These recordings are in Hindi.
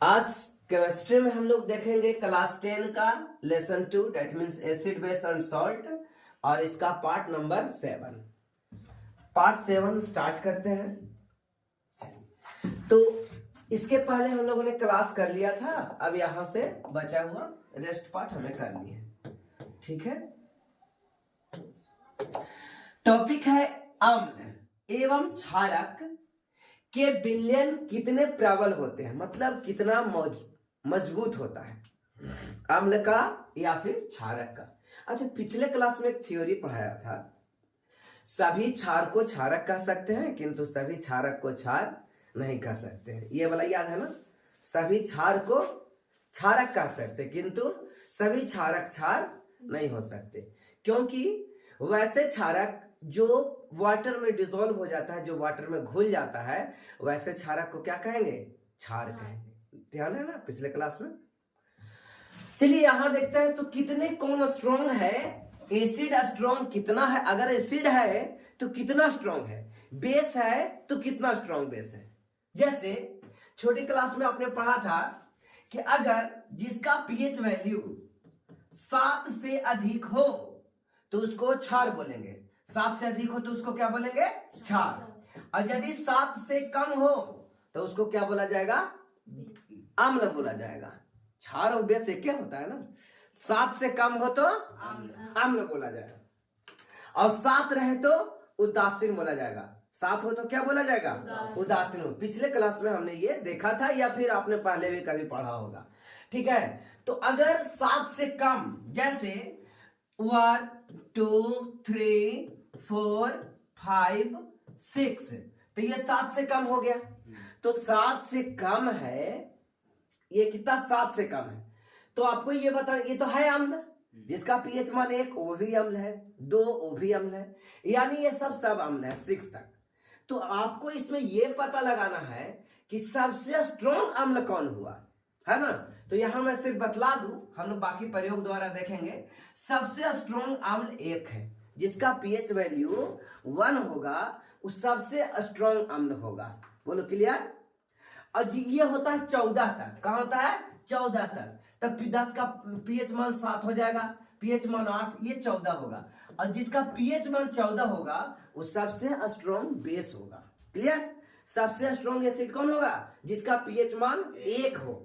आज केमिस्ट्री में हम लोग देखेंगे क्लास 10 का lesson 2 that means acid base and salt और इसका पार्ट नंबर 7। पार्ट 7 स्टार्ट करते हैं। तो इसके पहले हम लोगों ने क्लास कर लिया था, अब यहां से बचा हुआ रेस्ट पार्ट हमें करनी है। ठीक है, टॉपिक है अम्ल एवं क्षारक के विलयन कितने प्रबल होते हैं, मतलब कितना मजबूत होता है अम्ल का या फिर क्षारक का। अच्छा, पिछले क्लास में एक थ्योरी पढ़ाया था, सभी क्षार को क्षारक कह सकते हैं किंतु सभी क्षारक को क्षार नहीं कह सकते हैं। ये वाला याद है ना, सभी क्षार को क्षारक कह सकते किंतु सभी क्षारक क्षार नहीं हो सकते, क्योंकि वैसे क्षारक जो वाटर में डिसॉल्व हो जाता है, जो वाटर में घुल जाता है, वैसे क्षारक को क्या कहेंगे? क्षार कहेंगे। ध्यान है ना पिछले क्लास में। चलिए यहां देखते हैं तो कितने कौन स्ट्रॉन्ग है। एसिड स्ट्रॉन्ग कितना है, अगर एसिड है तो कितना स्ट्रॉन्ग है, बेस है तो कितना स्ट्रॉन्ग बेस है। जैसे छोटी क्लास में आपने पढ़ा था कि अगर जिसका पीएच वैल्यू 7 से अधिक हो तो उसको क्षार बोलेंगे, 7 से अधिक हो तो उसको क्या बोलेंगे? क्षार। और यदि 7 से कम हो तो उसको क्या बोला जाएगा? अम्ल बोला जाएगा। क्षार और बेस एक क्या होता है ना, 7 से कम हो तो अम्ल बोला जाएगा और 7 रहे तो उदासीन बोला जाएगा, 7 हो तो क्या बोला जाएगा? उदासीन। पिछले क्लास में हमने ये देखा था या फिर आपने पहले भी कभी पढ़ा होगा। ठीक है, तो अगर 7 से कम, जैसे 1 2 3 4 5 6, तो ये 7 से कम हो गया। तो 7 से कम है, ये कितना? 7 से कम है। तो आपको ये बता, ये तो है अम्ल, जिसका पीएच मान 1 वो भी अम्ल है, 2 वो भी अम्ल है, यानी ये सब अम्ल है 6 तक। तो आपको इसमें ये पता लगाना है कि सबसे स्ट्रॉन्ग अम्ल कौन हुआ, है ना। तो यहां मैं सिर्फ बतला दूं, हम लोग बाकी प्रयोग द्वारा देखेंगे। सबसे स्ट्रॉन्ग अम्ल 1 है, जिसका पीएच वैल्यू 1 होगा, वो सबसे स्ट्रॉन्ग अम्ल होगा। बोलो क्लियर। और ये होता है 14 तक। कहां होता है? 14 तक। तब 10 का पीएच मान 7 हो जाएगा, पीएच मान 8, ये 14 होगा। और जिसका पीएच मान 14 होगा वो सबसे स्ट्रॉन्ग बेस होगा। क्लियर। सबसे स्ट्रॉन्ग एसिड कौन होगा? जिसका पीएच मान 1 हो।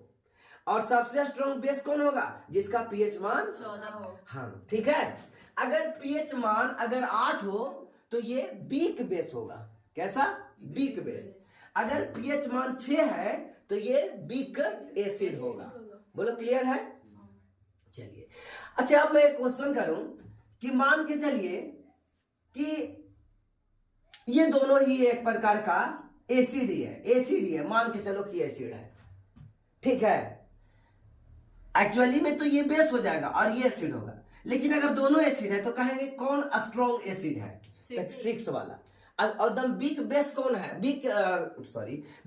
और सबसे स्ट्रॉन्ग बेस कौन होगा? जिसका पीएच मान 14 हो। हाँ, ठीक है। अगर पीएच मान अगर 8 हो तो ये वीक बेस होगा। कैसा? Weak base. अगर पीएच मान 6 है तो ये वीक एसिड होगा। बोलो क्लियर है। चलिए, अच्छा अब मैं एक क्वेश्चन करूं कि मान के चलिए कि ये दोनों ही एक प्रकार का एसिड ही है, एसिड ही है, मान के चलो कि एसिड है। ठीक है, एक्चुअली में तो ये बेस हो जाएगा और ये एसिड होगा, लेकिन अगर दोनों एसिड है तो कहेंगे कौन स्ट्रॉन्ग एसिड है? 6 वाला। और द बिग बेस कौन है? बिग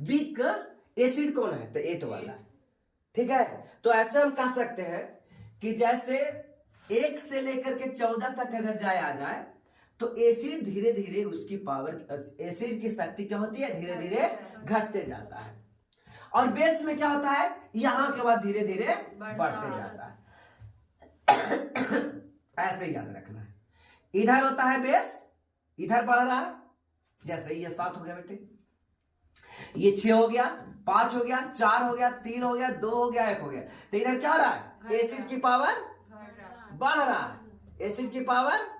बिग एसिड कौन है? तो 8 वाला। ठीक है, तो ऐसे हम कह सकते हैं कि जैसे 1 से लेकर के 14 तक अगर आ जाए तो एसिड धीरे धीरे उसकी पावर, एसिड की शक्ति क्या होती है? धीरे धीरे घटते जाता है। और बेस में क्या होता है? यहां के बाद धीरे धीरे बढ़ते जाता है। ऐसे याद रखना है। इधर होता है बेस, इधर बढ़ रहा है। जैसे ये 7 हो गया बेटे, ये 6 हो गया, 5 हो गया, 4 हो गया, 3 हो गया, 2 हो गया, 1 हो गया। तो इधर क्या हो रहा है? एसिड की पावर बढ़ रहा है, एसिड की पावर,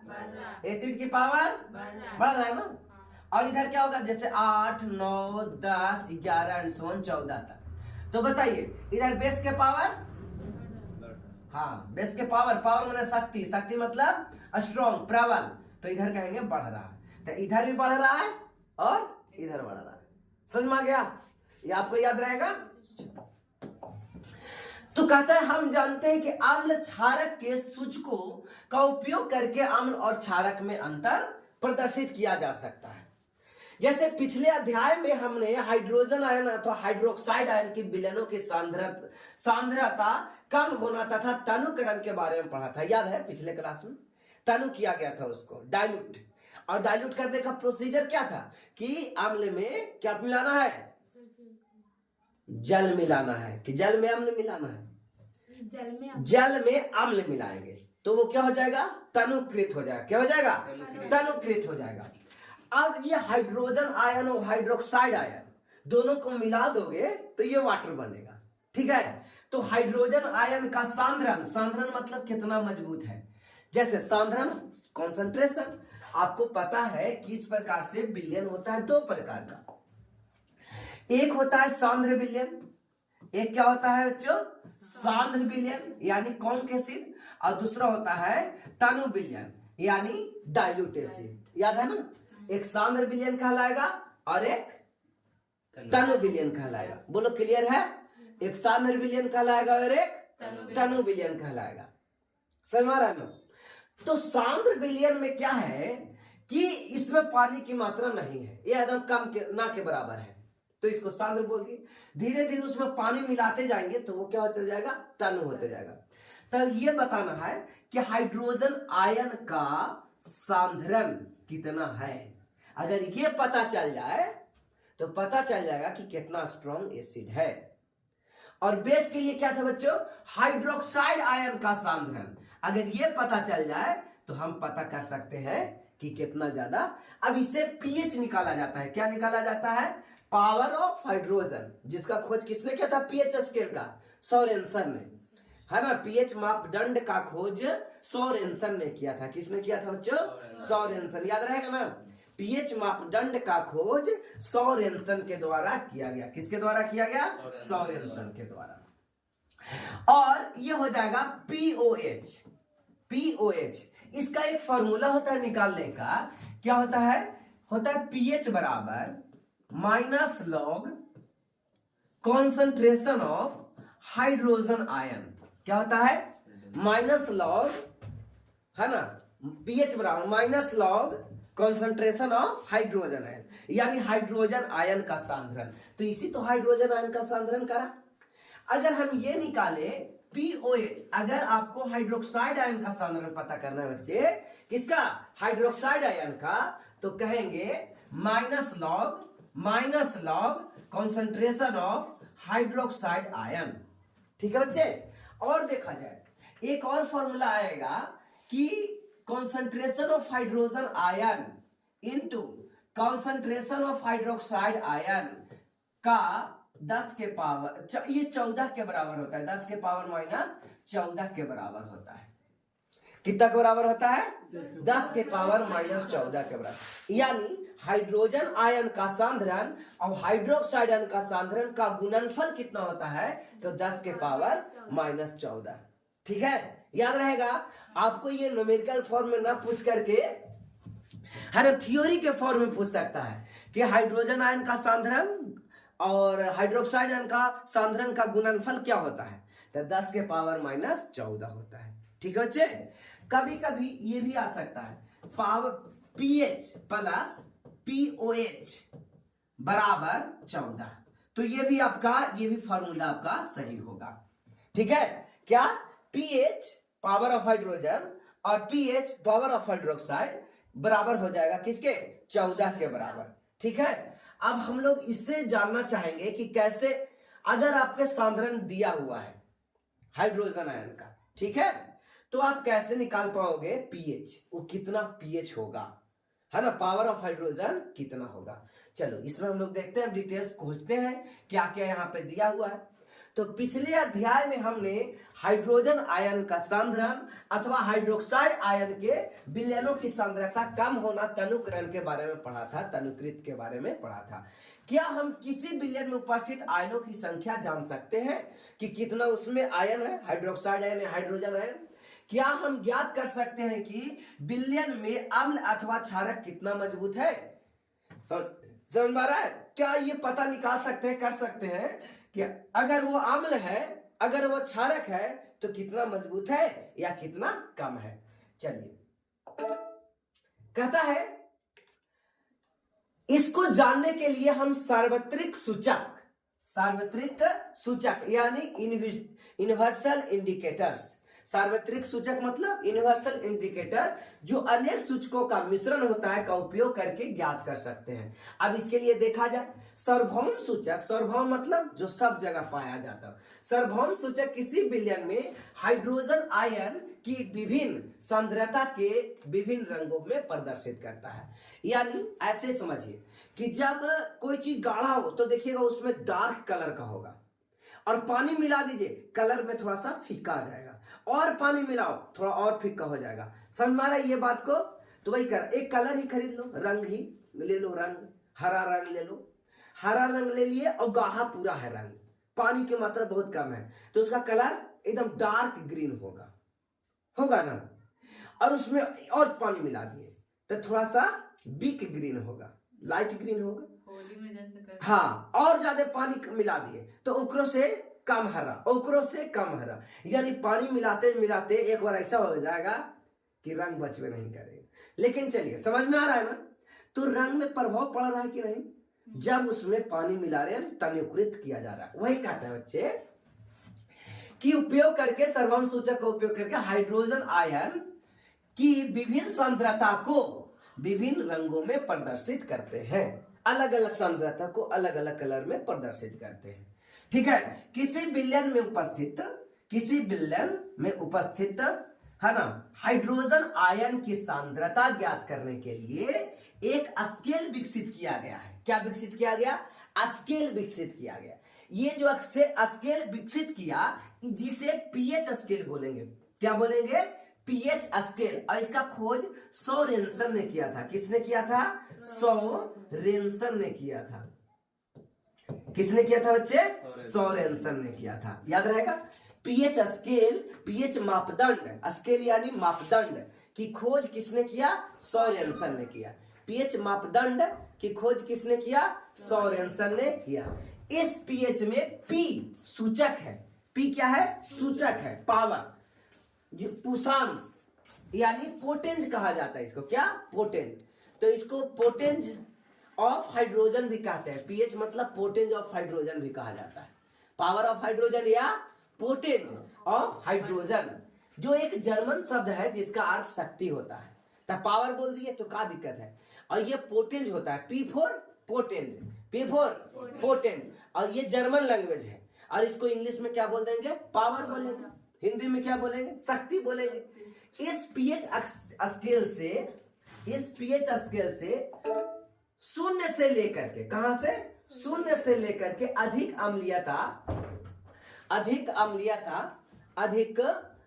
एसिड की पावर बढ़ रहा है ना। और इधर क्या होगा? जैसे 8 9 10 11 एंड सो ऑन 14 तक। तो बताइए इधर बेस के पावर, हाँ बेस के पावर, पावर माने शक्ति, शक्ति मतलब स्ट्रॉन्ग, प्रबल। तो इधर कहेंगे बढ़ रहा है। तो इधर भी बढ़ रहा है और इधर बढ़ रहा है। समझ में आ गया? ये आपको याद रहेगा। तो कहता है हम जानते हैं कि अम्ल क्षारक के सूचकों का उपयोग करके अम्ल और क्षारक में अंतर प्रदर्शित किया जा सकता है। जैसे पिछले अध्याय में हमने हाइड्रोजन आयन अथवा हाइड्रोक्साइड आयन की विलयनों की सांद्रता कम होना तथा तनुकरण के बारे में पढ़ा था। याद है पिछले क्लास में तनु किया गया था उसको डाइल्यूट। और डाइल्यूट करने का प्रोसीजर क्या था कि अम्ल में क्या मिलाना है? जल मिलाना है कि जल में अम्ल मिलाना है? जल में अम्ल मिलाएंगे तो वो क्या हो जाएगा? तनुकृत हो जाएगा। क्या हो जाएगा? तनुकृत हो जाएगा। अब ये हाइड्रोजन आयन और हाइड्रोक्साइड आयन दोनों को मिला दोगे तो ये वाटर बनेगा। ठीक है, तो हाइड्रोजन आयन का सांद्रण, सांद्रण मतलब कितना मजबूत है। जैसे सांद्रण कॉन्सेंट्रेशन, आपको पता है कि इस प्रकार से विलयन होता है दो प्रकार का, एक होता है सांद्र विलयन, एक क्या होता है बच्चों? सांद्र विलयन यानी कौन एसिड, और दूसरा होता है तनु विलयन यानी डाइल्यूट एसिड। याद है ना, एक सांद्र विलयन कहलाएगा और एक तनु विलयन कहलाएगा। बोलो क्लियर है? एक सांद्र विलयन कहलाएगा और एक तनु विलयन कहलाएगा। समझ में आ रहा है ना? तो सांद्र विलयन में क्या है कि इसमें पानी की मात्रा नहीं है, ये एकदम कम के ना के बराबर है, तो इसको सांद्र बोल दिए। धीरे धीरे उसमें पानी मिलाते जाएंगे तो वो क्या होते जाएगा? तनु होते जाएगा। तो ये बताना है कि हाइड्रोजन आयन का सांद्रण कितना है। अगर ये पता चल जाए तो पता चल जाएगा कि कितना स्ट्रॉन्ग एसिड है। और बेस के लिए क्या था बच्चों? हाइड्रोक्साइड आयन का सांद्रण। अगर ये पता चल जाए तो हम पता कर सकते हैं कि कितना ज्यादा। अब इससे पीएच निकाला जाता है। क्या निकाला जाता है? पावर ऑफ हाइड्रोजन, जिसका खोज किसने किया था? पीएच स्केल का सोरेनसन ने, है ना। पीएच मापदंड का खोज सोरेनसन ने किया था। किसने किया था बच्चों? सोरेनसन। याद रहेगा ना, पीएच मापदंड का खोज सोरेनसन के द्वारा किया गया। किसके द्वारा किया गया? सोरेनसन के द्वारा। और ये हो जाएगा पीओएच। पीओएच इसका एक फॉर्मूला होता है निकालने का। क्या होता है? होता है पीएच बराबर minus log concentration of hydrogen ion. क्या होता है? माइनस लॉग, है ना, पीएच बराबर minus log concentration of hydrogen ion, यानी हाइड्रोजन आयन का सांद्रण। तो इसी तो हाइड्रोजन आयन का सांद्रण करा। अगर हम ये निकाले पीओएच, अगर आपको हाइड्रोक्साइड आयन का सांद्रण पता करना है बच्चे, किसका? हाइड्रोक्साइड आयन का, तो कहेंगे minus log concentration of hydroxide ion. ठीक है बच्चे। और देखा जाए एक और फॉर्मूला आएगा कि concentration of hydrogen ion into concentration of hydroxide ion का 10 के पावर, ये 14 के बराबर होता है। 10 के पावर माइनस 14 के बराबर होता है। कितना के बराबर होता है? 10 के पावर माइनस 14 के बराबर। यानी हाइड्रोजन आयन का सांद्रण और हाइड्रोक्साइड आयन का सांद्रण का गुणनफल कितना होता है? तो 10 के पावर माइनस 14। ठीक है, याद रहेगा। आपको ये न्यूमेरिकल फॉर्म में ना पूछ करके, हर थ्योरी के फॉर्म में पूछ सकता है कि हाइड्रोजन आयन का सांद्रण और हाइड्रोक्साइड आयन का सांद्रण का गुणनफल क्या होता है? तो 10 के पावर माइनस 14 होता है। ठीक है बच्चे। कभी कभी ये भी आ सकता है पावर पीएच प्लस पीओएच बराबर 14, तो ये भी फॉर्मूला आपका सही होगा। ठीक है, क्या? पीएच पावर ऑफ हाइड्रोजन और पीएच पावर ऑफ हाइड्रोक्साइड बराबर हो जाएगा किसके? 14 के बराबर। ठीक है। अब हम लोग इससे जानना चाहेंगे कि कैसे, अगर आपके सांद्रण दिया हुआ है हाइड्रोजन आयन का, ठीक है, तो आप कैसे निकाल पाओगे पीएच? वो कितना पीएच होगा, है ना, पावर ऑफ हाइड्रोजन कितना होगा। चलो इसमें हम लोग देखते हैं, डिटेल्स खोजते हैं क्या क्या यहाँ पे दिया हुआ है। तो पिछले अध्याय में हमने हाइड्रोजन आयन का सांद्रण अथवा हाइड्रोक्साइड आयन के विलयनों की सांद्रता कम होना तनुकरण के बारे में पढ़ा था, तनुकृत के बारे में पढ़ा था। क्या हम किसी विलयन में उपस्थित आयनों की संख्या जान सकते हैं कि कितना उसमें आयन है, हाइड्रोक्साइड आयन है, हाइड्रोजन आयन? क्या हम ज्ञात कर सकते हैं कि विलयन में अम्ल अथवा क्षारक कितना मजबूत है? समझ में आ रहा है? क्या ये पता निकाल सकते हैं, कर सकते हैं कि अगर वो अम्ल है, अगर वो क्षारक है तो कितना मजबूत है या कितना कम है? चलिए, कहता है इसको जानने के लिए हम सार्वत्रिक सूचक यानी यूनिवर्सल इंडिकेटर्स, सार्वत्रिक सूचक मतलब यूनिवर्सल इंडिकेटर, जो अनेक सूचकों का मिश्रण होता है का उपयोग करके ज्ञात कर सकते हैं। अब इसके लिए देखा जाए सार्वभौम सूचक, सार्वभौम मतलब जो सब जगह पाया जाता है। सार्वभौम सूचक किसी विलयन में हाइड्रोजन आयन की विभिन्न सांद्रता के विभिन्न रंगों में प्रदर्शित करता है। यानी ऐसे समझिए कि जब कोई चीज गाढ़ा हो तो देखिएगा उसमें डार्क कलर का होगा, और पानी मिला दीजिए कलर में थोड़ा सा फीका आ जाएगा, और पानी मिलाओ थोड़ा और फीका हो जाएगा। समझ में आ रहा है ये बात को? तो वही कर, एक कलर ही खरीद लो, रंग ही ले लो, रंग हरा रंग ले लो, हरा रंग ले लिए और गाढ़ा पूरा है रंग, पानी की मात्रा बहुत कम है तो उसका कलर एकदम डार्क ग्रीन होगा ना, और उसमें और पानी मिला दिए तो थोड़ा सा बिक ग्रीन होगा, लाइट ग्रीन होगा। होली में जैसे हाँ, और ज्यादा पानी मिला दिए तो ओकरो से कम हरा, ओकरो से कम हरा, यानी पानी मिलाते मिलाते एक बार ऐसा हो जाएगा कि रंग बचवे नहीं करेगा। लेकिन चलिए समझ में आ रहा है ना? तो रंग में प्रभाव पड़ रहा है कि नहीं जब उसमें पानी मिला रहे हैं, तन्यकृत किया जा रहा है। वही कहते हैं बच्चे कि उपयोग करके सार्वभौम सूचक का उपयोग करके हाइड्रोजन आयन की विभिन्न सांद्रता को विभिन्न रंगों में प्रदर्शित करते हैं, अलग अलग सांद्रता को अलग अलग कलर में प्रदर्शित करते हैं। ठीक है, किसी विलयन में उपस्थित है ना हाइड्रोजन आयन की सांद्रता ज्ञात करने के लिए एक स्केल विकसित किया गया है। क्या विकसित किया गया? स्केल विकसित किया गया। ये जो स्केल विकसित किया जिसे पीएच स्केल बोलेंगे। क्या बोलेंगे? PH scale. और इसका खोज सोरेनसन ने किया था। किसने किया था? सोरेनसन ने किया था। किसने किया था बच्चे? सोरेनसन ने किया था। याद रहेगा? पीएच स्केल, पीएच मापदंड, स्केल यानी मापदंड की खोज किसने किया? सोरेनसन ने किया। पीएच मापदंड की खोज किसने किया? सोरेनसन ने किया। इस पीएच में पी सूचक है। पी क्या है? सूचक है, पावर, जो पुषांश यानी पोटेंज कहा जाता है इसको। क्या? पोटेंज। तो इसको पोटेंज ऑफ हाइड्रोजन भी कहते हैं। पीएच मतलब पोटेंज ऑफ हाइड्रोजन भी कहा जाता है। पावर ऑफ हाइड्रोजन या पोटेंज ऑफ हाइड्रोजन, जो एक जर्मन शब्द है जिसका अर्थ शक्ति होता है। तो पावर बोल दिए तो क्या दिक्कत है? और ये पोटेंज होता है। पी फॉर पोटेंज, पी फॉर पोटेंज। और ये जर्मन लैंग्वेज है, और इसको इंग्लिश में क्या बोल देंगे? पावर बोलेंगे। हिंदी में क्या बोलेंगे? शक्ति बोलेंगे। इस पीएच स्केल से शून्य से लेकर के, कहां से? शून्य से लेकर के अधिक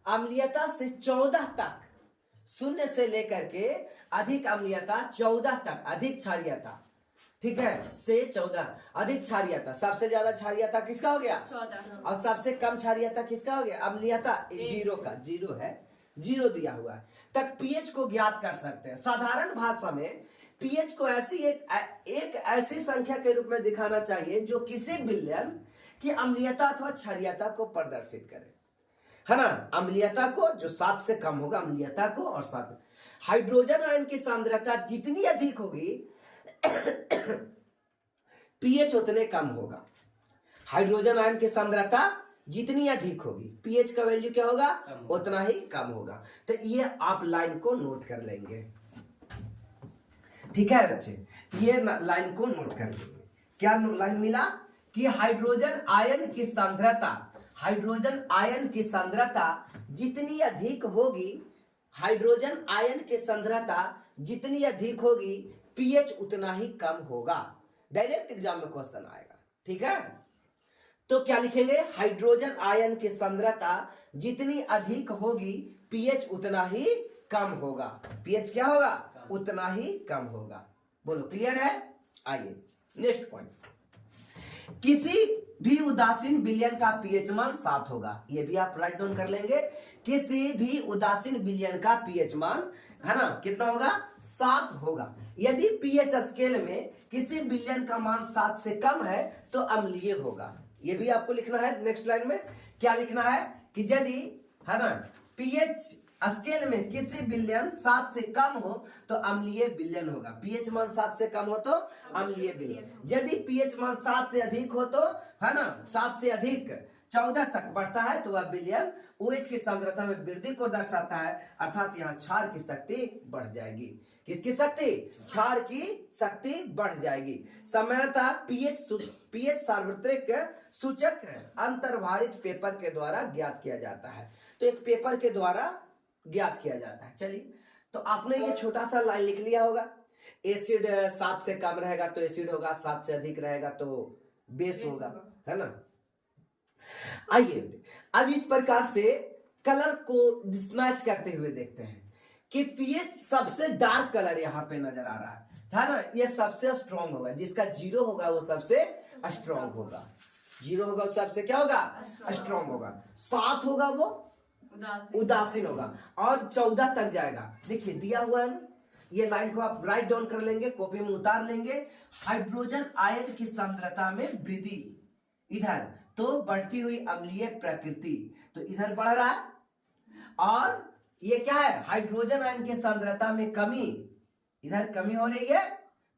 अम्लीयता से 14 तक, शून्य से लेकर के अधिक अम्लीयता 14 तक, अधिक क्षारीयता, ठीक है, से 14 अधिक क्षारीयता। सबसे ज्यादा क्षारीयता किसका हो गया? 14। और सबसे कम क्षारीयता किसका हो गया? अम्लीयता 0 का, 0 है, 0 दिया हुआ है, तक पीएच को ज्ञात कर सकते हैं। साधारण भाषा में पीएच को ऐसी एक ऐसी संख्या के रूप में दिखाना चाहिए जो किसी विलयन की अम्लीयता अथवा क्षारीयता को प्रदर्शित करे, है ना? अम्लीयता को जो 7 से कम होगा, अम्लीयता को, और 7 हाइड्रोजन आयन की सांद्रता जितनी अधिक होगी पीएच उतने कम होगा। हाइड्रोजन आयन की सांद्रता जितनी अधिक होगी पीएच का वैल्यू क्या होगा? उतना ही कम होगा। तो ये आप लाइन को नोट कर लेंगे। ठीक है बच्चे, ये लाइन को नोट कर लेंगे। क्या लाइन मिला? कि हाइड्रोजन आयन की सांद्रता जितनी अधिक होगी, हाइड्रोजन आयन की सांद्रता जितनी अधिक होगी पीएच उतना ही कम होगा। डायरेक्ट एग्जाम में क्वेश्चन आएगा। ठीक है, तो क्या लिखेंगे? हाइड्रोजन आयन की सांद्रता जितनी अधिक होगी पीएच उतना ही कम होगा। पीएच क्या होगा? उतना ही कम होगा। बोलो, क्लियर है? आइए नेक्स्ट पॉइंट। किसी भी उदासीन विलयन का पीएच मान 7 होगा। ये भी आप राइट डाउन कर लेंगे। किसी भी उदासीन विलयन का पीएच मान, है ना, कितना होगा? 7 होगा। यदि पीएच स्केल में किसी विलयन का मान 7 से कम है तो अम्लीय होगा। ये भी आपको लिखना है। नेक्स्ट लाइन में क्या लिखना है? कि यदि, है ना, पीएच स्केल में किसी विलयन 7 से कम हो तो अम्लीय विलयन होगा। पीएच मान 7 से कम हो तो अम्लीय विलयन। यदि पीएच मान 7 से अधिक हो तो, है ना, 7 से अधिक 14 तक बढ़ता है तो वह बिलियन OH की सांद्रता में वृद्धि को दर्शाता है, अर्थात यहाँ क्षार की शक्ति बढ़ जाएगी। किसकी शक्ति? क्षार की शक्ति बढ़ जाएगी। सामान्यतः पीएच सार्वत्रिक सूचक अंतर्भारित पेपर के द्वारा ज्ञात किया जाता है। तो एक पेपर के द्वारा ज्ञात किया जाता है। चलिए, तो आपने ये छोटा सा लाइन लिख लिया होगा। एसिड 7 से कम रहेगा तो एसिड होगा, 7 से अधिक रहेगा तो बेस होगा, है ना। आइए अब इस प्रकार से कलर को डिसमैच करते हुए देखते हैं कि पीएच सबसे डार्क कलर यहाँ पे नजर आ रहा है ना, ये सबसे स्ट्रॉन्ग होगा। जिसका 0 होगा वो सबसे स्ट्रॉन्ग होगा। 0 होगा वो सबसे क्या होगा? स्ट्रॉन्ग होगा। 7 होगा वो उदासीन होगा, और 14 तक जाएगा। देखिए दिया हुआ है ना, ये लाइन को आप राइट डाउन कर लेंगे, कॉपी में उतार लेंगे। हाइड्रोजन आयन की सांद्रता में वृद्धि, इधर तो बढ़ती हुई अम्लीय प्रकृति, तो इधर बढ़ रहा है। और ये क्या है? हाइड्रोजन आयन की सांद्रता में कमी, इधर कमी हो रही है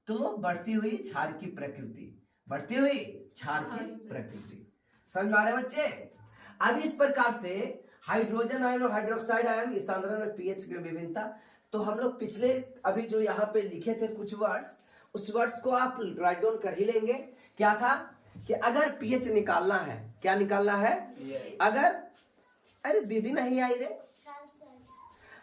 तो बढ़ती हुई क्षार की प्रकृति, बढ़ती हुई क्षार की प्रकृति। समझ में आ रहे बच्चे? अब इस प्रकार से हाइड्रोजन आयन और हाइड्रोक्साइड आयन की सांद्रता में पीएच की विभिन्नता, तो हम लोग पिछले अभी जो यहाँ पे लिखे थे कुछ वर्ड्स, उस वर्ड्स को आप राइट डाउन कर ही लेंगे। क्या था कि अगर पीएच निकालना है, क्या निकालना है? अगर, अरे दीदी नहीं आई रे,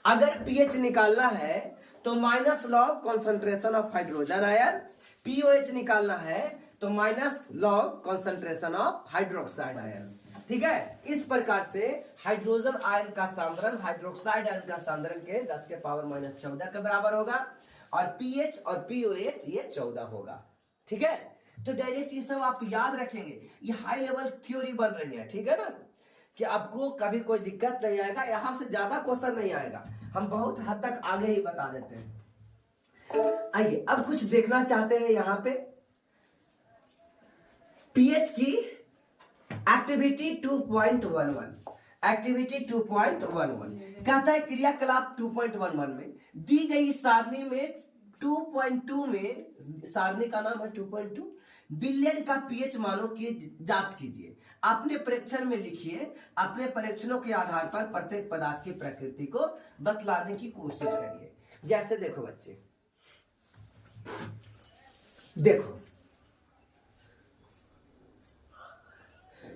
अगर पीएच निकालना है तो minus log concentration of hydrogen ion, pOH निकालना है तो minus log concentration of hydroxide ion. ठीक है, इस प्रकार से हाइड्रोजन आयन का सांद्रण हाइड्रोक्साइड आयन का सांद्रण के 10 के पावर -14 के बराबर होगा, और पीएच और पीओएच ये 14 होगा। ठीक है, तो डायरेक्ट ये सब आप याद रखेंगे, ये हाई लेवल थ्योरी बन रही है। ठीक है ना, कि आपको कभी कोई दिक्कत नहीं आएगा, यहां से ज्यादा क्वेश्चन नहीं आएगा, हम बहुत हद तक आगे ही बता देते हैं। आइए अब कुछ देखना चाहते हैं यहाँ पे पीएच की एक्टिविटी 2.11, एक्टिविटी 2.11 कहता है क्रियाकलाप 2.11 में दी गई सारणी में 2.2 में, सारणी का नाम है 2.2, बिलियन का पीएच मानों की जांच कीजिए। अपने परीक्षण में लिखिए, अपने परीक्षणों के आधार पर प्रत्येक पदार्थ की प्रकृति को बतलाने की कोशिश करिए। जैसे देखो बच्चे, देखो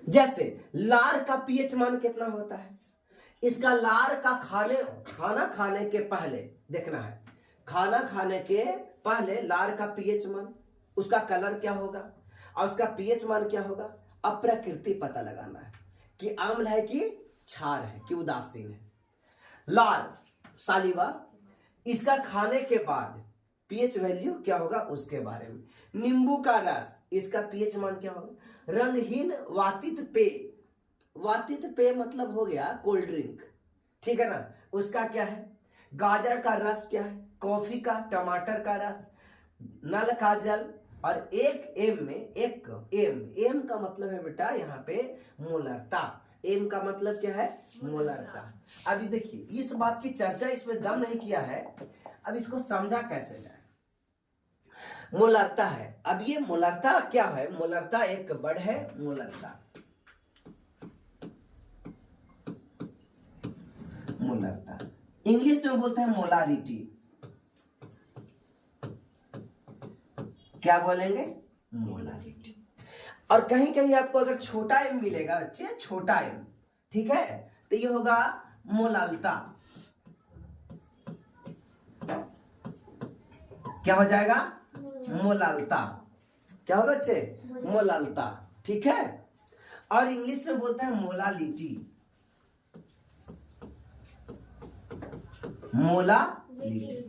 जैसे लार का पीएच मान कितना होता है, इसका लार का खाना खाने के पहले देखना है। खाना खाने के पहले लार का पीएच मान, उसका कलर क्या होगा और उसका पीएच मान क्या होगा। अब प्रकृति पता लगाना है कि अम्ल है कि क्षार है कि उदासीन है। लार सालिवा, इसका खाने के बाद पीएच वैल्यू क्या होगा उसके बारे में। नींबू का रस, इसका पीएच मान क्या होगा। रंगहीन वातित पेय, वातित पेय मतलब हो गया कोल्ड ड्रिंक, ठीक है ना, उसका क्या है। गाजर का रस क्या है, कॉफी का, टमाटर का रस, नल का जल, और एक एम में एक एम का मतलब है बेटा यहाँ पे मोलरता। एम का मतलब क्या है, मोलरता। अभी देखिए इस बात की चर्चा इसमें दम नहीं किया है, अब इसको समझा कैसे जाए। मोलरता है, अब ये मोलरता क्या है, मोलरता एक वर्ड है, मोलरता, मोलरता इंग्लिश में बोलते हैं मोलारिटी। क्या बोलेंगे, मोलारिटी। और कहीं कहीं आपको अगर छोटा एम मिलेगा बच्चे, छोटा एम, ठीक है, तो ये होगा मोलालता। क्या हो जाएगा, मोलालता। क्या होगा बच्चे, मोलालता, ठीक है। और इंग्लिश में बोलते हैं मोलालिटी, मोलालिटी।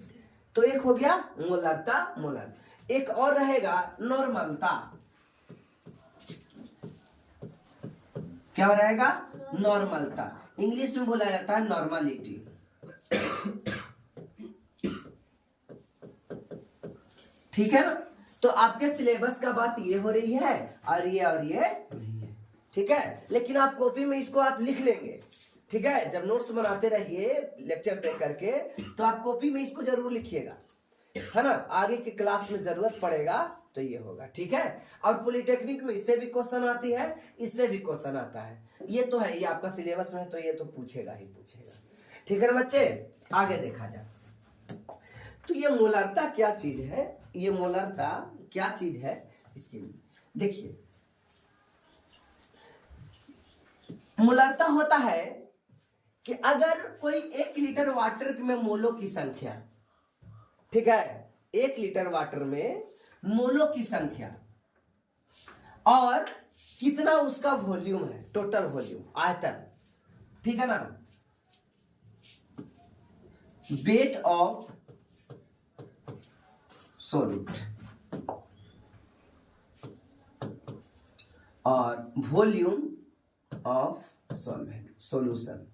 तो एक हो गया मोलरता, मोलर। एक और रहेगा नॉर्मलता। क्या रहेगा, नॉर्मलता। इंग्लिश में बोला जाता है नॉर्मलिटी। ठीक है ना, तो आपके सिलेबस का बात ये हो रही है और ये नहीं है, ठीक है। लेकिन आप कॉपी में इसको आप लिख लेंगे, ठीक है। जब नोट्स बनाते रहिए लेक्चर देख करके, तो आप कॉपी में इसको जरूर लिखिएगा, है ना। आगे की क्लास में जरूरत पड़ेगा तो ये होगा। ठीक है, और पॉलिटेक्निक में इससे भी क्वेश्चन आती है, इससे भी क्वेश्चन आता है, ये तो है, ये आपका सिलेबस में, तो ये तो पूछेगा ही पूछेगा। ठीक है ना बच्चे, आगे देखा जाए तो ये मोलरता क्या चीज है, ये मोलरता क्या चीज है इसके लिए देखिए। मोलरता होता है कि अगर कोई 1 लीटर वाटर में मोलों की संख्या, ठीक है, 1 लीटर वाटर में मोलों की संख्या और कितना उसका वॉल्यूम है, टोटल वॉल्यूम, आयतन, ठीक है ना, वेट ऑफ सॉल्यूट और वॉल्यूम ऑफ सॉल्यूशन,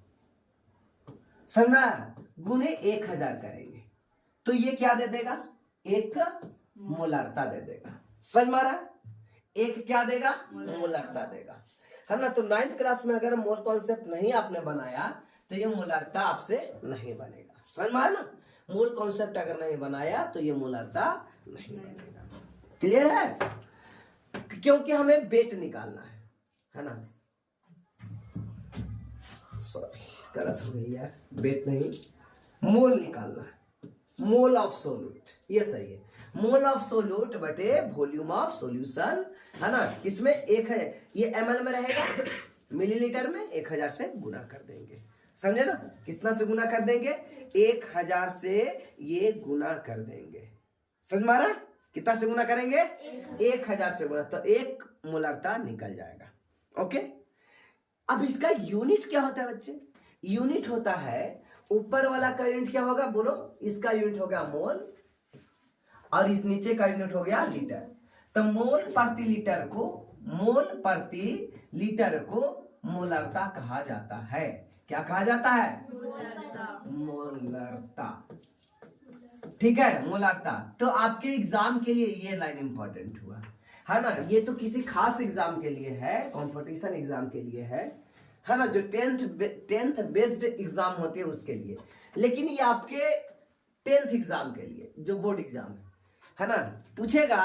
समझा, गुने 1000 करेंगे तो ये क्या दे देगा, एक मोलरता दे देगा। समझ मारा, एक क्या देगा, मोलरता देगा, है ना। तो 9th क्लास में अगर मोल कॉन्सेप्ट नहीं आपने बनाया तो ये मोलरता आपसे नहीं बनेगा। समझ मारा ना, मोल कॉन्सेप्ट अगर नहीं बनाया तो ये मोलरता नहीं बनेगा। क्लियर है, क्योंकि हमें वेट निकालना है ना। सॉरी गलत हो गई यार, वेट नहीं, मोल निकालना है, मोल ऑफ सोल्यूट, ये सही है, मोल ऑफ सोल्यूट बटे वॉल्यूम ऑफ सॉल्यूशन, है ना। इसमें एक है, ये ml में रहेगा, मिलीलीटर में 1000 से गुना कर देंगे, समझे ना, कितना से गुना कर देंगे, 1000 से ये गुना कर देंगे। समझ मारा, कितना से गुना करेंगे, 1000 से गुना, तो एक मोलरता निकल जाएगा। ओके, अब इसका यूनिट क्या होता है बच्चे, यूनिट होता है, ऊपर वाला का यूनिट क्या होगा बोलो, इसका यूनिट हो गया मोल और इस नीचे का यूनिट हो गया लीटर। तो मोल प्रति लीटर को, मोल प्रति लीटर को मोलरता कहा जाता है। क्या कहा जाता है, मोलरता। ठीक है, मोलरता। तो आपके एग्जाम के लिए ये लाइन इंपॉर्टेंट हुआ, है ना। ये तो किसी खास एग्जाम के लिए है, कंपटीशन एग्जाम के लिए है ना, जो 10th बेस्ड एग्जाम होते हैं उसके लिए। लेकिन ये आपके 10th एग्जाम के लिए जो बोर्ड एग्जाम है ना, पूछेगा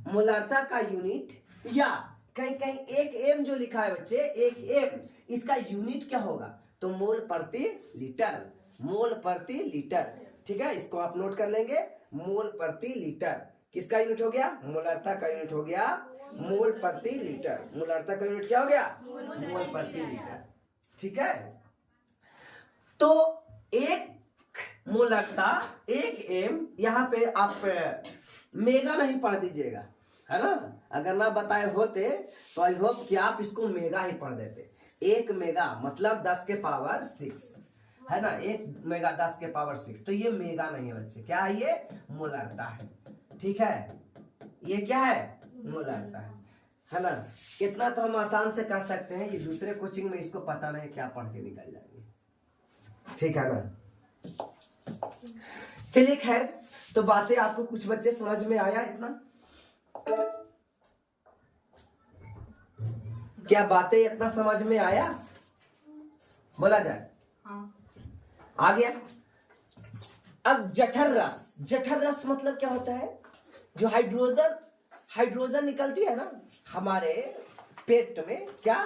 मोलरता का यूनिट, या कहीं कहीं एक एम जो लिखा है बच्चे, एक एम, इसका यूनिट क्या होगा, तो मोल प्रति लीटर, मोल प्रति लीटर। ठीक है, इसको आप नोट कर लेंगे, मोल प्रति लीटर किसका यूनिट हो गया, मोलरता का यूनिट हो गया मोल प्रति लीटर। मोलरता का यूनिट क्या हो गया, मोल प्रति लीटर। ठीक है, तो एक मोलरता, एक एम, यहाँ पे आप मेगा नहीं पढ़ दीजिएगा, है ना। अगर ना बताए होते तो आई होप कि आप इसको मेगा ही पढ़ देते। 1 मेगा मतलब 10 के पावर 6, है ना, 1 मेगा 10 के पावर 6, तो ये मेगा नहीं है बच्चे, क्या है, ये मोलरता है। ठीक है, ये क्या है, मोलरता है ना। कितना तो हम आसान से कह सकते हैं, ये दूसरे कोचिंग में इसको पता नहीं क्या पढ़ के निकल जाएंगे। ठीक है ना, चलिए खैर, तो बातें आपको कुछ बच्चे समझ में आया इतना, क्या बातें इतना समझ में आया, बोला जाए, हाँ। आ गया। अब जठर रस, जठर रस मतलब क्या होता है, जो हाइड्रोजन निकलती है ना हमारे पेट में, क्या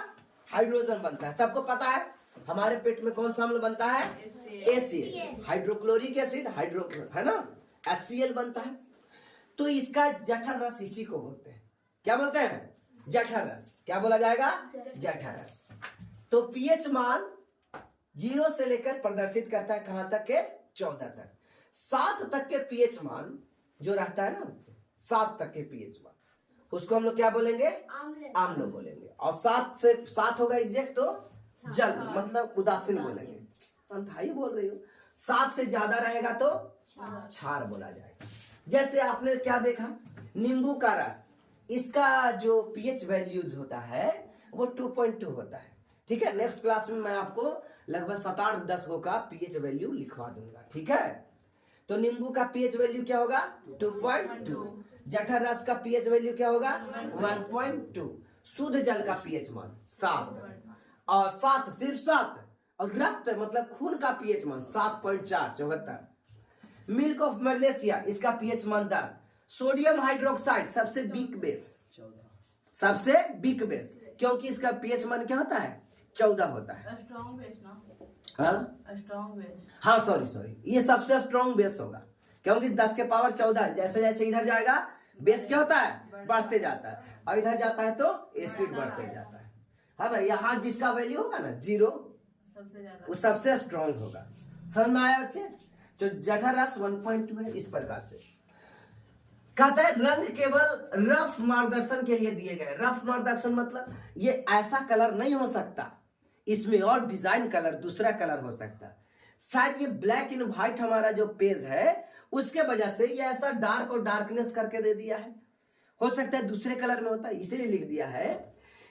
हाइड्रोजन बनता है, सबको पता है हमारे पेट में कौन सा अम्ल बनता है, HCl, हाइड्रोक्लोरिक एसिड, है ना, HCl बनता है। तो इसका जठर रस इसी को बोलते हैं, क्या बोलते हैं, जठर रस। क्या बोला जाएगा, जठर रस। तो पीएच मान 0 से लेकर प्रदर्शित करता है कहां तक के, 14 तक। 7 तक के पीएच मान जो रहता है ना बच्चे, 7 तक के पीएच मान, उसको हम लोग क्या बोलेंगे, आम्ल बोलेंगे। और 7 से 7 होगा एग्जैक्ट तो जल, मतलब उदासीन बोलेंगे, अंधाई बोल रही हूँ। 7 से ज्यादा रहेगा तो क्षार बोला जाएगा। जैसे आपने क्या देखा, नींबू का रस, इसका जो पीएच वैल्यूज होता है वो 2.2 होता है। ठीक है, नेक्स्ट क्लास में मैं आपको लगभग 7-8-10 का पीएच वैल्यू लिखवा दूंगा। ठीक है, तो नींबू का पीएच वैल्यू क्या होगा, 2.2। जठर रस का पीएच वैल्यू क्या होगा, 1.2। शुद्ध जल का पीएच मान 7, और 7 सिर्फ 7, और रक्त मतलब खून का पीएच मान 7.4, 74। मिल्क ऑफ मैग्नेशिया, इसका पीएच मान 10। सोडियम हाइड्रोक्साइड सबसे वीक बेस, सबसे वीक बेस, क्योंकि इसका पीएच मान क्या होता है 14 होता है। स्ट्रॉन्ग बेस ना, हाँ स्ट्रॉन्ग बेस, हाँ सॉरी ये सबसे स्ट्रॉन्ग बेस होगा, क्योंकि 10 के पावर 14 जैसे जैसे इधर जाएगा बेस क्या होता है बढ़ते जाता है, और इधर जाता है तो एसिड बढ़ते जाता है ना। यहाँ जिसका वैल्यू होगा ना 0 सबसे ज्यादा वो सबसे स्ट्रॉन्ग होगा। समझ में आया बच्चे? तो जठररस 1.2 है इस प्रकार से। कहता है रंग केवल रफ मार्गदर्शन के लिए दिए गए। रफ मार्गदर्शन मतलब ये ऐसा कलर नहीं हो सकता, इसमें और डिजाइन कलर दूसरा कलर हो सकता है। शायद ये ब्लैक एंड व्हाइट हमारा जो पेज है उसके वजह से ये ऐसा डार्क और डार्कनेस करके दे दिया है, हो सकता है दूसरे कलर में होता है, इसीलिए लिख दिया है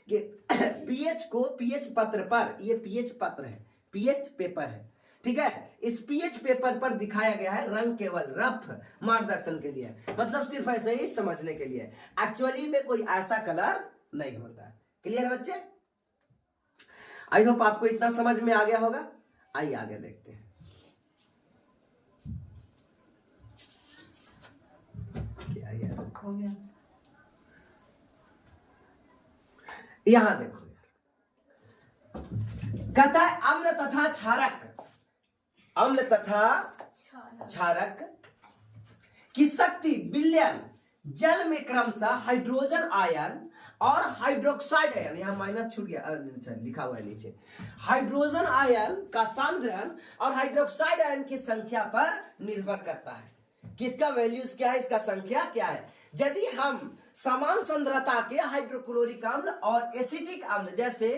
कि पीएच को पीएच पत्र पर, ये पीएच पत्र है, पीएच पेपर है, ठीक है, इस पीएच पेपर पर दिखाया गया है रंग केवल रफ मार्गदर्शन के लिए, मतलब सिर्फ ऐसे ही समझने के लिए, एक्चुअली में कोई ऐसा कलर नहीं होता है। क्लियर है बच्चे? आई होप आपको इतना समझ में आ गया होगा। आइए आगे देखते हैं। क्या यार हो गया। यहां देखो यार, कहता है अम्ल तथा क्षारक, अम्ल तथा क्षारक की शक्ति विलयन जल में क्रमशः हाइड्रोजन आयन और हाइड्रोक्साइड आयन, यहां माइनस छूट गया, लिखा हुआ है नीचे, हाइड्रोजन आयन का सांद्रण और हाइड्रोक्साइड आयन की संख्या पर निर्भर करता है। किसका वैल्यूज क्या है, इसका संख्या क्या है। यदि हम समान सांद्रता के हाइड्रोक्लोरिक अम्ल और एसिटिक अम्ल जैसे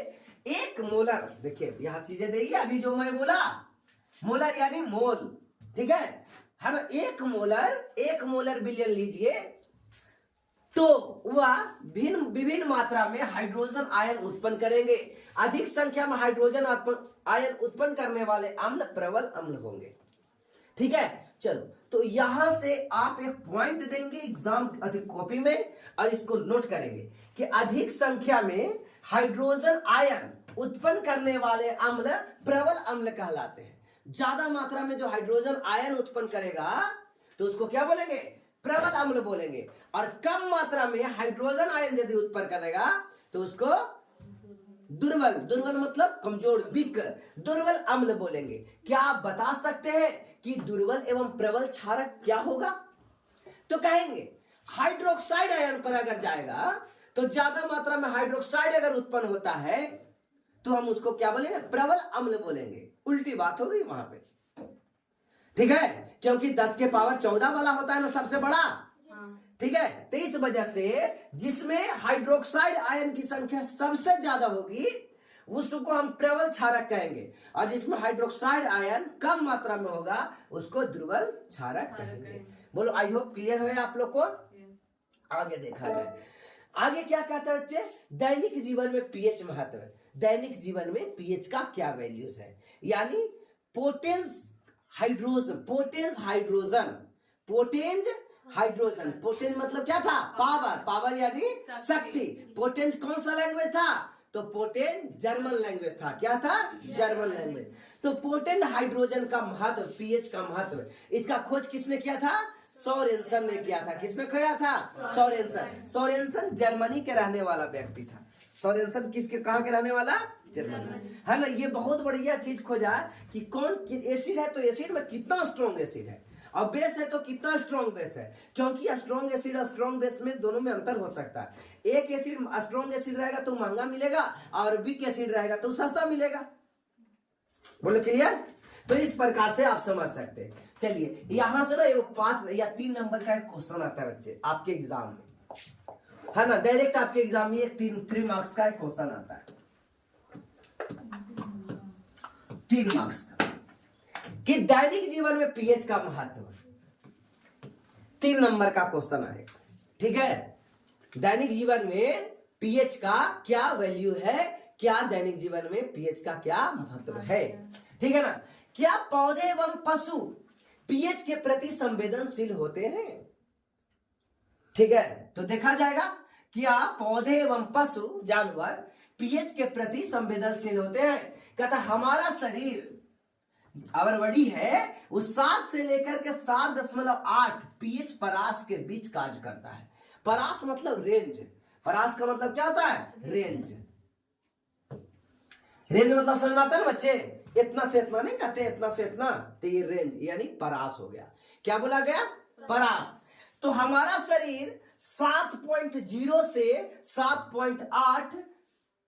1 मोलर, देखिए यहां चीजें देखिए, अभी जो मैं बोला मोलर यानी मोल, ठीक है, हम 1 मोलर विलयन लीजिए तो वह विभिन्न मात्रा में हाइड्रोजन आयन उत्पन्न करेंगे। अधिक संख्या में हाइड्रोजन आयन उत्पन्न करने वाले अम्ल प्रबल अम्ल होंगे। ठीक है, चलो तो यहां से आप एक पॉइंट देंगे एग्जाम कॉपी में और इसको नोट करेंगे कि अधिक संख्या में हाइड्रोजन आयन उत्पन्न करने वाले अम्ल प्रबल अम्ल कहलाते हैं। ज्यादा मात्रा में जो हाइड्रोजन आयन उत्पन्न करेगा तो उसको क्या बोलेंगे, प्रबल अम्ल बोलेंगे, और कम मात्रा में हाइड्रोजन आयन यदि उत्पन्न करेगा तो उसको दुर्बल, दुर्बल मतलब कमजोर, वीक, दुर्बल अम्ल बोलेंगे। क्या आप बता सकते हैं कि दुर्बल एवं प्रबल क्षारक क्या होगा? तो कहेंगे हाइड्रोक्साइड आयन पर अगर जाएगा तो ज्यादा मात्रा में हाइड्रोक्साइड अगर उत्पन्न होता है तो हम उसको क्या बोलेंगे, प्रबल अम्ल बोलेंगे। उल्टी बात हो गई वहां पे, ठीक है, क्योंकि 10 के पावर 14 वाला होता है ना सबसे बड़ा, ठीक है, तो इस वजह से जिसमें हाइड्रोक्साइड आयन की संख्या सबसे ज्यादा होगी उसको हम प्रबल क्षारक कहेंगे, और जिसमें हाइड्रोक्साइड आयन कम मात्रा में होगा उसको दुर्बल क्षारक कहेंगे। बोलो आई होप क्लियर है आप लोग को। आगे देखा जाए, आगे क्या कहता है बच्चे, दैनिक जीवन में पीएच महत्व है। दैनिक जीवन में पीएच का क्या वैल्यूज है, यानी पोटेंस हाइड्रोजन, पोटेंस हाइड्रोजन, पोटेंज हाइड्रोजन, पोटेंज मतलब क्या था, पावर, पावर यानी शक्ति। पोटेंज कौन सा लैंग्वेज था, तो पोटेंज जर्मन लैंग्वेज था। क्या था, जर्मन लैंग्वेज। तो पोटेंट हाइड्रोजन का महत्व, पीएच का महत्व, इसका खोज किसने किया था, सोरेनसन ने किया था। किसने किया था, सोरेनसन। सोरेनसन जर्मनी के रहने वाला व्यक्ति था। सोरेनसन किसके, कहां के रहने वाला, जर्मनी, है ना। ये बहुत बढ़िया चीज खोजा कि कौन एसिड है तो एसिड में कितना स्ट्रॉन्ग एसिड है, और बेस है तो कितना स्ट्रॉन्ग बेस है, क्योंकि स्ट्रॉन्ग एसिड और स्ट्रॉन्ग बेस में दोनों में अंतर हो सकता है। एक एसिड स्ट्रॉन्ग एसिड रहेगा तो महंगा मिलेगा, और वीक एसिड रहेगा तो सस्ता मिलेगा। बोलो क्लियर। तो इस प्रकार से आप समझ सकते हैं। चलिए यहां से ना एक 5 या 3 नंबर का एक क्वेश्चन आता है बच्चे आपके एग्जाम में, है ना, डायरेक्ट आपके एग्जाम में एक 3 मार्क्स का एक क्वेश्चन आता है, 3 मार्क्स का, कि दैनिक जीवन में पीएच का महत्व। 3 नंबर का क्वेश्चन आएगा, ठीक है। दैनिक जीवन में पीएच का क्या वैल्यू है, क्या दैनिक जीवन में पीएच का क्या महत्व है, ठीक है ना। क्या पौधे एवं पशु पीएच के प्रति संवेदनशील होते हैं, ठीक है। तो देखा जाएगा क्या पौधे एवं पशु जानवर पीएच के प्रति संवेदनशील होते हैं। कहता हमारा शरीर आवर्तवाणी है वो 7 से लेकर के 7.8 पीएच परास के बीच कार्य करता है। परास मतलब रेंज, परास का मतलब क्या होता है? रेंज। रेंज मतलब समझ में आता है ना बच्चे? इतना से इतना नहीं कहते, इतना से इतना, तो ये रेंज यानी परास हो गया। क्या बोला गया? परास। तो हमारा शरीर 7.0 से 7.8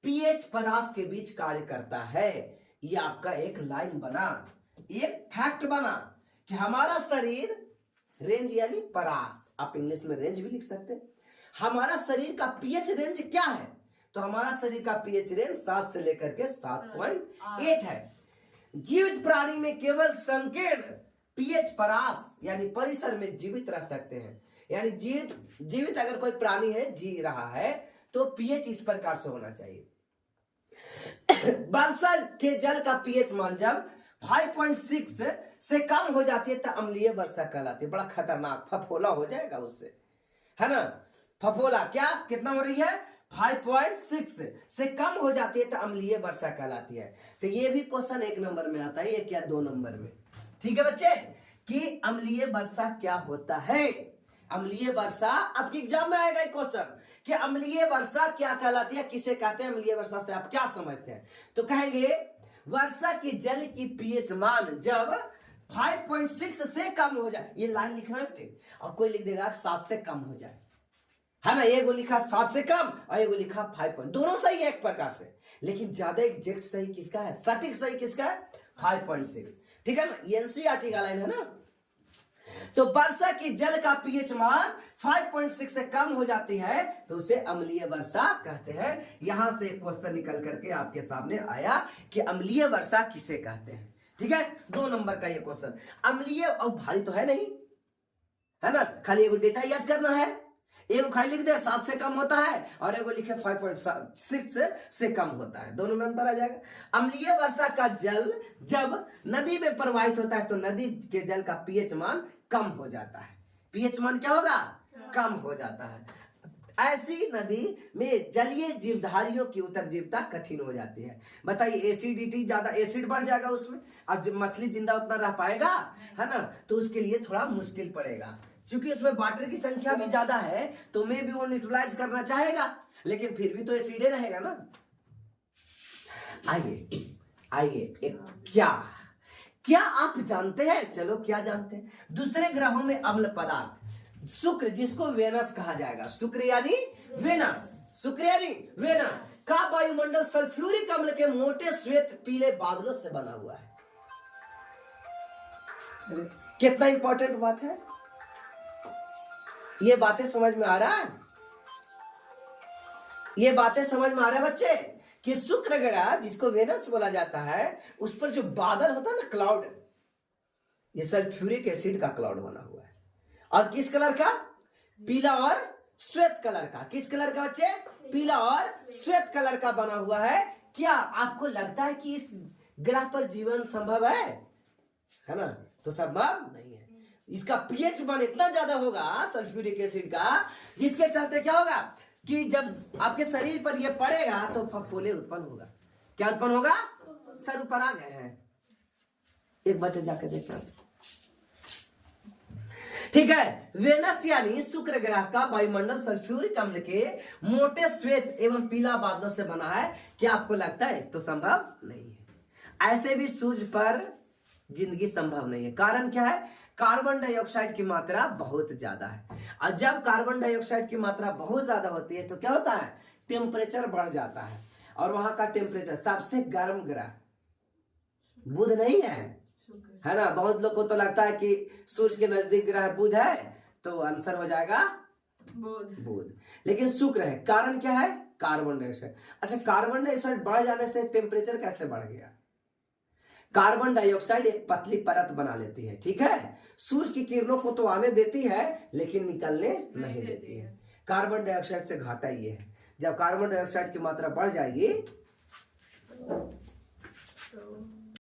पीएच परास के बीच कार्य करता है। ये आपका एक लाइन बना, एक फैक्ट बना कि हमारा शरीर रेंज यानी परास, आप इंग्लिश में रेंज भी लिख सकते हैं। हमारा शरीर का पीएच रेंज क्या है? तो हमारा शरीर का पीएच रेंज 7 से लेकर के 7.8 है। जीवित प्राणी में केवल संकीर्ण पीएच परास यानी परिसर में जीवित रह सकते हैं। यानी जीवित अगर कोई प्राणी है, जी रहा है, तो पीएच इस प्रकार से होना चाहिए। वर्षा के जल का पीएच मान जब 5.6 से कम हो जाती है तो अम्लीय वर्षा कहलाती है। बड़ा खतरनाक फफोला हो जाएगा उससे, है ना? फफोला क्या कितना हो रही है? 5.6 से कम हो जाती है तो अम्लीय वर्षा कहलाती है। तो ये भी क्वेश्चन 1 नंबर में आता है, ये क्या 2 नंबर में। ठीक है बच्चे, कि अम्लीय वर्षा क्या होता है? अम्लीय वर्षा आपके एग्जाम में आएगा क्वेश्चन कि अम्लीय वर्षा क्या कहलाती है, किसे कहते हैं अम्लीय वर्षा से आप क्या समझते हैं? तो कहेंगे वर्षा के जल की पीएच मान जब 5.6 से कम हो जाए, ये लाइन लिखना है बेटे, और कोई लिख देगा 7 से कम हो जाए, है ना? ये लिखा 7 से कम और ये लिखा 5 दोनों सही है एक प्रकार से, लेकिन ज्यादा एग्जैक्ट सही किसका है? सटीक सही किसका है? 5.6। ठीक है ना? एनसीईआरटी का लाइन है ना। तो वर्षा के जल का पीएच मान 5.6 से कम हो जाती है तो उसे अम्लीय वर्षा कहते हैं। यहां से क्वेश्चन निकल करके आपके सामने आया कि अम्लीय वर्षा किसे कहते हैं। ठीक है, 2 नंबर का ये क्वेश्चन। अम्लीय और भारी तो है नहीं, है ना? खाली एगो डेटा याद करना है, एगो खाली लिख दे 7 से कम होता है और एगो लिखे 5.6 से कम होता है, दोनों में अंतर आ जाएगा। अम्लीय वर्षा का जल जब नदी में प्रवाहित होता है तो नदी के जल का पीएच मान कम हो जाता है। पीएच मान क्या होगा? कम हो जाता है। ऐसी नदी में जलीय जीवधारियों की उतरजीवता कठिन हो जाती है। बताइए, एसिडिटी ज्यादा, एसिड बढ़ जाएगा उसमें, अब जब मछली जिंदा उतना रह पाएगा, है ना? तो उसके लिए थोड़ा मुश्किल पड़ेगा, क्योंकि उसमें वाटर की संख्या भी ज्यादा है तो मैं भी वो न्यूट्रलाइज करना चाहेगा, लेकिन फिर भी तो एसिडे रहेगा ना। आइए क्या आप जानते हैं? चलो क्या जानते हैं? दूसरे ग्रहों में अम्ल पदार्थ शुक्र, जिसको वेनस कहा जाएगा, शुक्र यानी वेनस, शुक्र यानी वेनस का वायुमंडल सल्फ्यूरिक अम्ल के मोटे श्वेत पीले बादलों से बना हुआ है। कितना इंपॉर्टेंट बात है, ये बातें समझ में आ रहा है? ये बातें समझ में आ रहा है बच्चे कि शुक्र ग्रह जिसको वेनस बोला जाता है, उस पर जो बादल होता है ना, क्लाउड, ये सल्फ्यूरिक एसिड का क्लाउड बना हुआ है। और किस कलर का? पीला और श्वेत कलर का। किस कलर का बच्चे? पीला और श्वेत कलर का बना हुआ है। क्या आपको लगता है कि इस ग्रह पर जीवन संभव है ना? तो संभव नहीं है। इसका पीएच मान इतना ज्यादा होगा सल्फ्यूरिक एसिड का, जिसके चलते क्या होगा कि जब आपके शरीर पर ये पड़ेगा तो फफोले उत्पन्न होगा। क्या उत्पन्न होगा? सर ऊपर आ गए हैं, एक बच्चे जाकर देखना। ठीक है, वेनस यानी शुक्र ग्रह का वायुमंडल सल्फ्यूरिक अम्ल के मोटे श्वेत एवं पीला बादलों से बना है। क्या आपको लगता है? तो संभव नहीं है। ऐसे भी सूर्य पर जिंदगी संभव नहीं है। कारण क्या है? कार्बन डाइऑक्साइड की मात्रा बहुत ज्यादा है, और जब कार्बन डाइऑक्साइड की मात्रा बहुत ज्यादा होती है तो क्या होता है? टेम्परेचर बढ़ जाता है, और वहां का टेम्परेचर, सबसे गर्म ग्रह बुध नहीं है ना? बहुत लोग को तो लगता है कि सूर्य के नजदीक ग्रह बुध है, तो आंसर हो जाएगा बुध, लेकिन शुक्र है। कारण क्या है? Carbon dioxide. अच्छा, कार्बन डाइऑक्साइड बढ़ जाने से टेम्परेचर कैसे बढ़ गया? कार्बन डाइऑक्साइड एक पतली परत बना लेती है, ठीक है? सूर्य की किरणों को तो आने देती है लेकिन निकलने नहीं देती है। कार्बन डाइऑक्साइड से घाटा ये है, जब कार्बन डाइऑक्साइड की मात्रा बढ़ जाएगी तो